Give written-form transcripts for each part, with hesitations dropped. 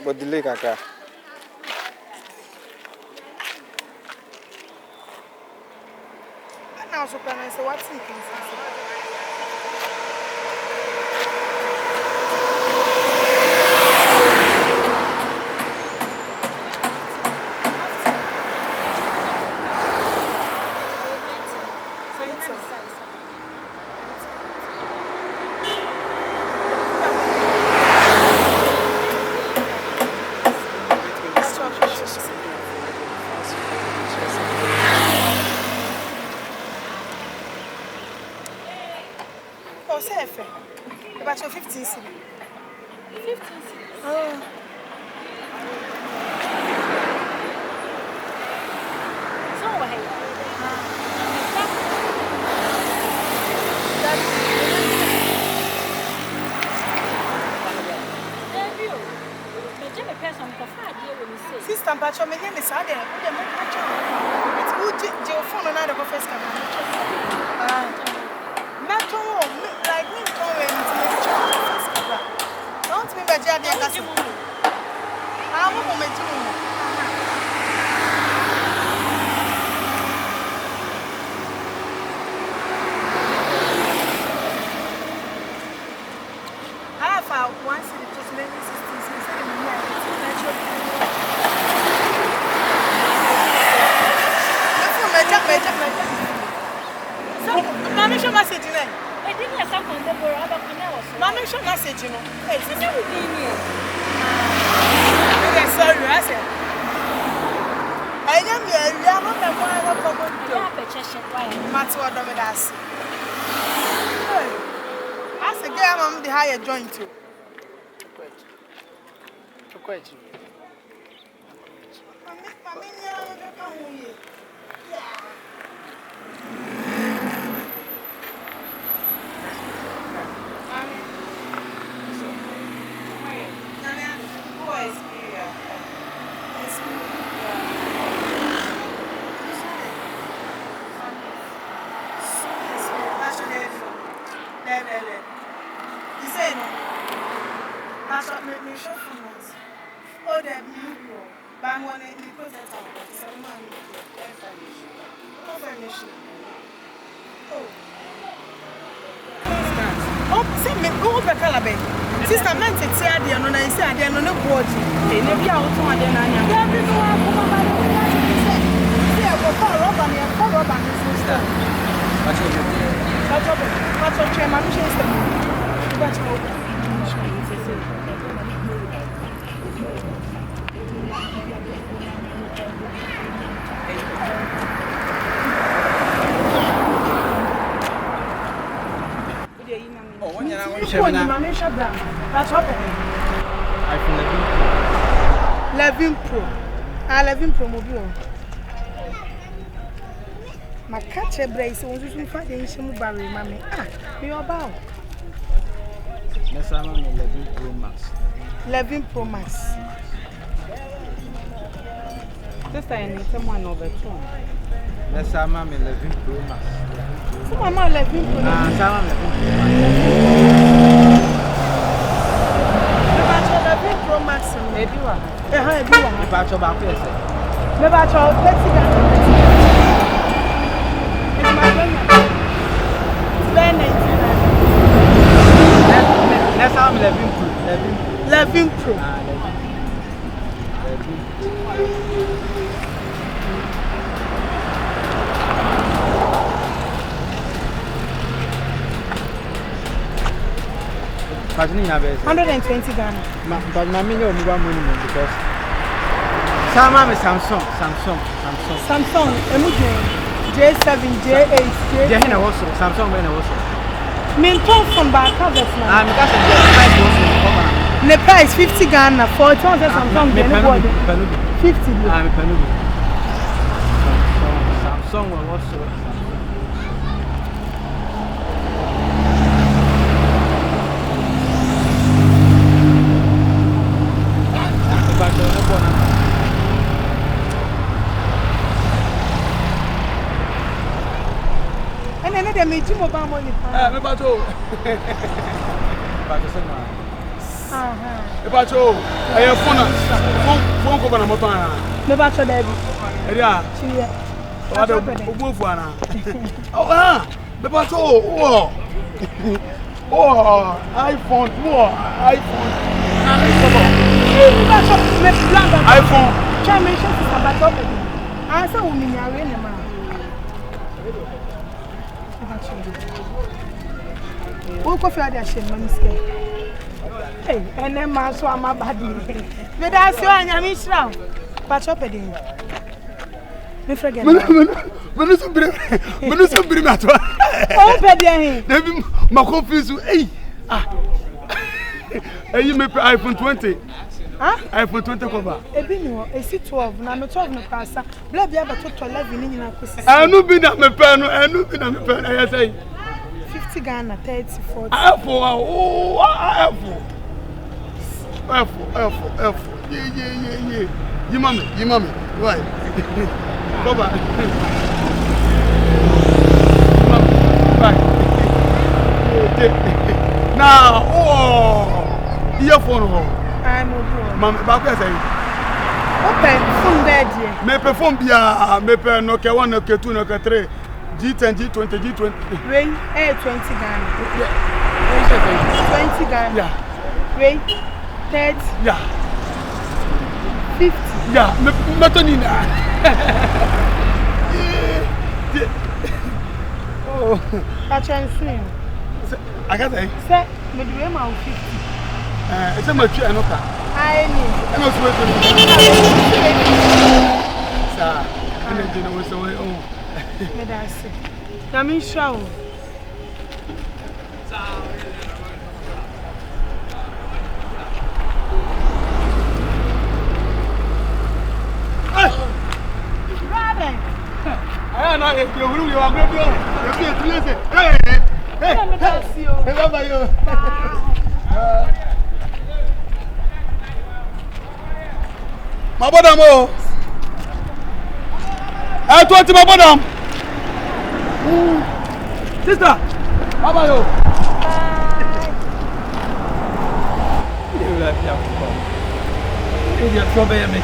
But delay kaka. Now so can I say what's it? Oh, say about your 15 cedi. 15 cedi. Oh. So what? Sister, but your name is Ade. It's good. Your phone on the first Metal, like me, don't be a jab. I'm a woman too. I found once it just made me 16 Mama, show message in it. I didn't have something that were other canals. Mama, show message in it. Hey, you never been here. Sorry, I said. I am here. I'm not the one who come to have a cheshire wire. Matwa Domidas. I said, I'm the higher joint too. Quite. Oh, that beautiful. But one in the process of some money. Oh, send me go over Calabe. Sister meant to say, I didn't know, I said, I didn't know what. They never out to my dinner. That's what iPhone 11 Pro. 11 Pro mobile. My catch a brace on the fight in Shimubarry, mammy. You're about 11 Pro Max. 11 Pro Max. Just I need someone over 2. Let's have 11 Pro Max. Some 11 Pro Max. Some 11 Pro Max. Maybe one. About your back. Never told Betsy that. It's my brother. It's very nice. Let's have 11 Pro. 11 Pro. But 120 Ghana. But my million money because Sama is Samsung. Samsung, J7, J8, J8 also. Samsung also. Min phone from back covers now. Because the price 50 Ghana for 200 Samsung. 50. Samsung will also. And then they made you mobile money. About you, I have phone cover number one. Never saw that. Yeah, what a move one. Oh, about oh, iPhone, iPhone. I saw women are in a man. Who could feel that shame, Mammy Skin? Hey, and then my so I'm a body. But that's why I'm Israel. Patch up again. Me forget. Menus bring at one. Oh, Peddy. Maybe my confuse you. Hey, you make iPhone 20. Huh? iPhone 20 cover. A bino, a C12, now 12 no passa. Blood the other to 11 in your quiz. I know been at my pen, I know been at my pen. I say 50 Ghana, 30, 40. Apple, oh, Apple. Yeah. You mommy, right? Cover. Now, oh, earphone. I'm a Mama, back say. Okay, phone bed. Me perform bia, me per no ke 1 no ke 2 no ke 3. G10, G20, G20. Wait, 20 Ghana. 20 Ghana. Yeah. Wait, 30. Yeah. 50. Yeah, me tonina. Oh, I can swim. I got say. Say, me do am 50. It's a much I know ka. I need. I know so. Sir, I need to know so oh. Me da say. Na me show. I know if you will you are going to hey. Hey, how about you? My bottom, oh, I told you my bottom. Sister, how about you? You left your phone. You just go by me.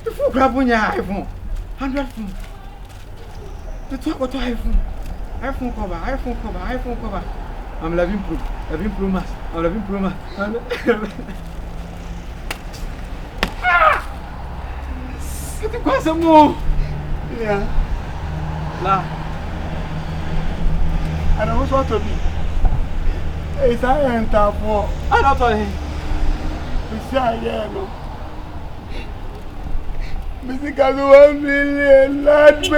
If you grab on your iPhone, 100 phone. The talk about iPhone cover. I'm loving Pro Max. Get the question more. Yeah. La. I don't know what to be. It's I enter for. I don't know. It's yeah, no. Because 1 million lad Give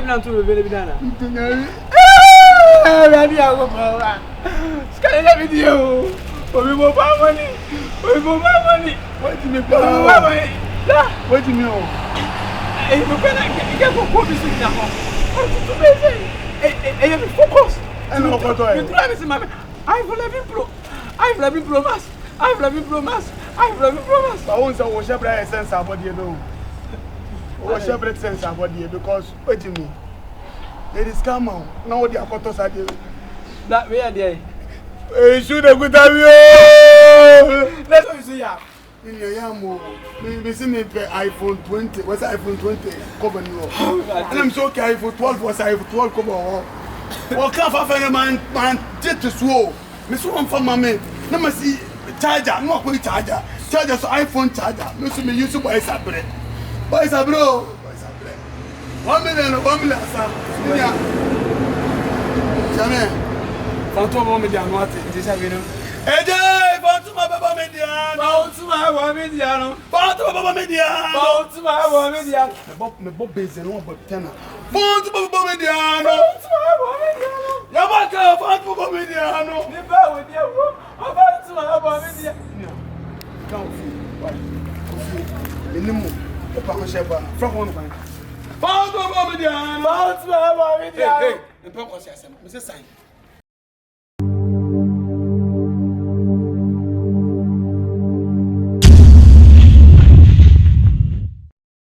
them to the banana. Video. We more money. What do you mean? What do you mean? Hey, you can go focus. And no I've 11 Pro Max. I won't say wash up that sense about you know. Wash up that sense about you because wait to me. It is come on. Now they are photos are there. That way are there. Should have good have you. Let's go see ya. In your yamo. Me see me iPhone 20. What's iPhone 20 cover no. And I'm so okay iPhone 12 was iPhone 12 cover. Well, can't find man jet to slow. Me so one for my man. Let me see charger, no quick charger. Charger so iPhone charger. No see me use to buy sabre. Buy sabre. 1 million, sir. Yeah. Jamais. Phantom mediano what is this having? Eje, Phantom baba mediano. Phantom baba mediano. Me bob base no but tenor. Phantom baba mediano. Yabaka Phantom baba mediano. Me ba with you. Phantom baba mediano. Don't feel. Minimum. Opa ko sheba. From one point. Phantom baba mediano. Hey, and pop was yes. Mr. Sign.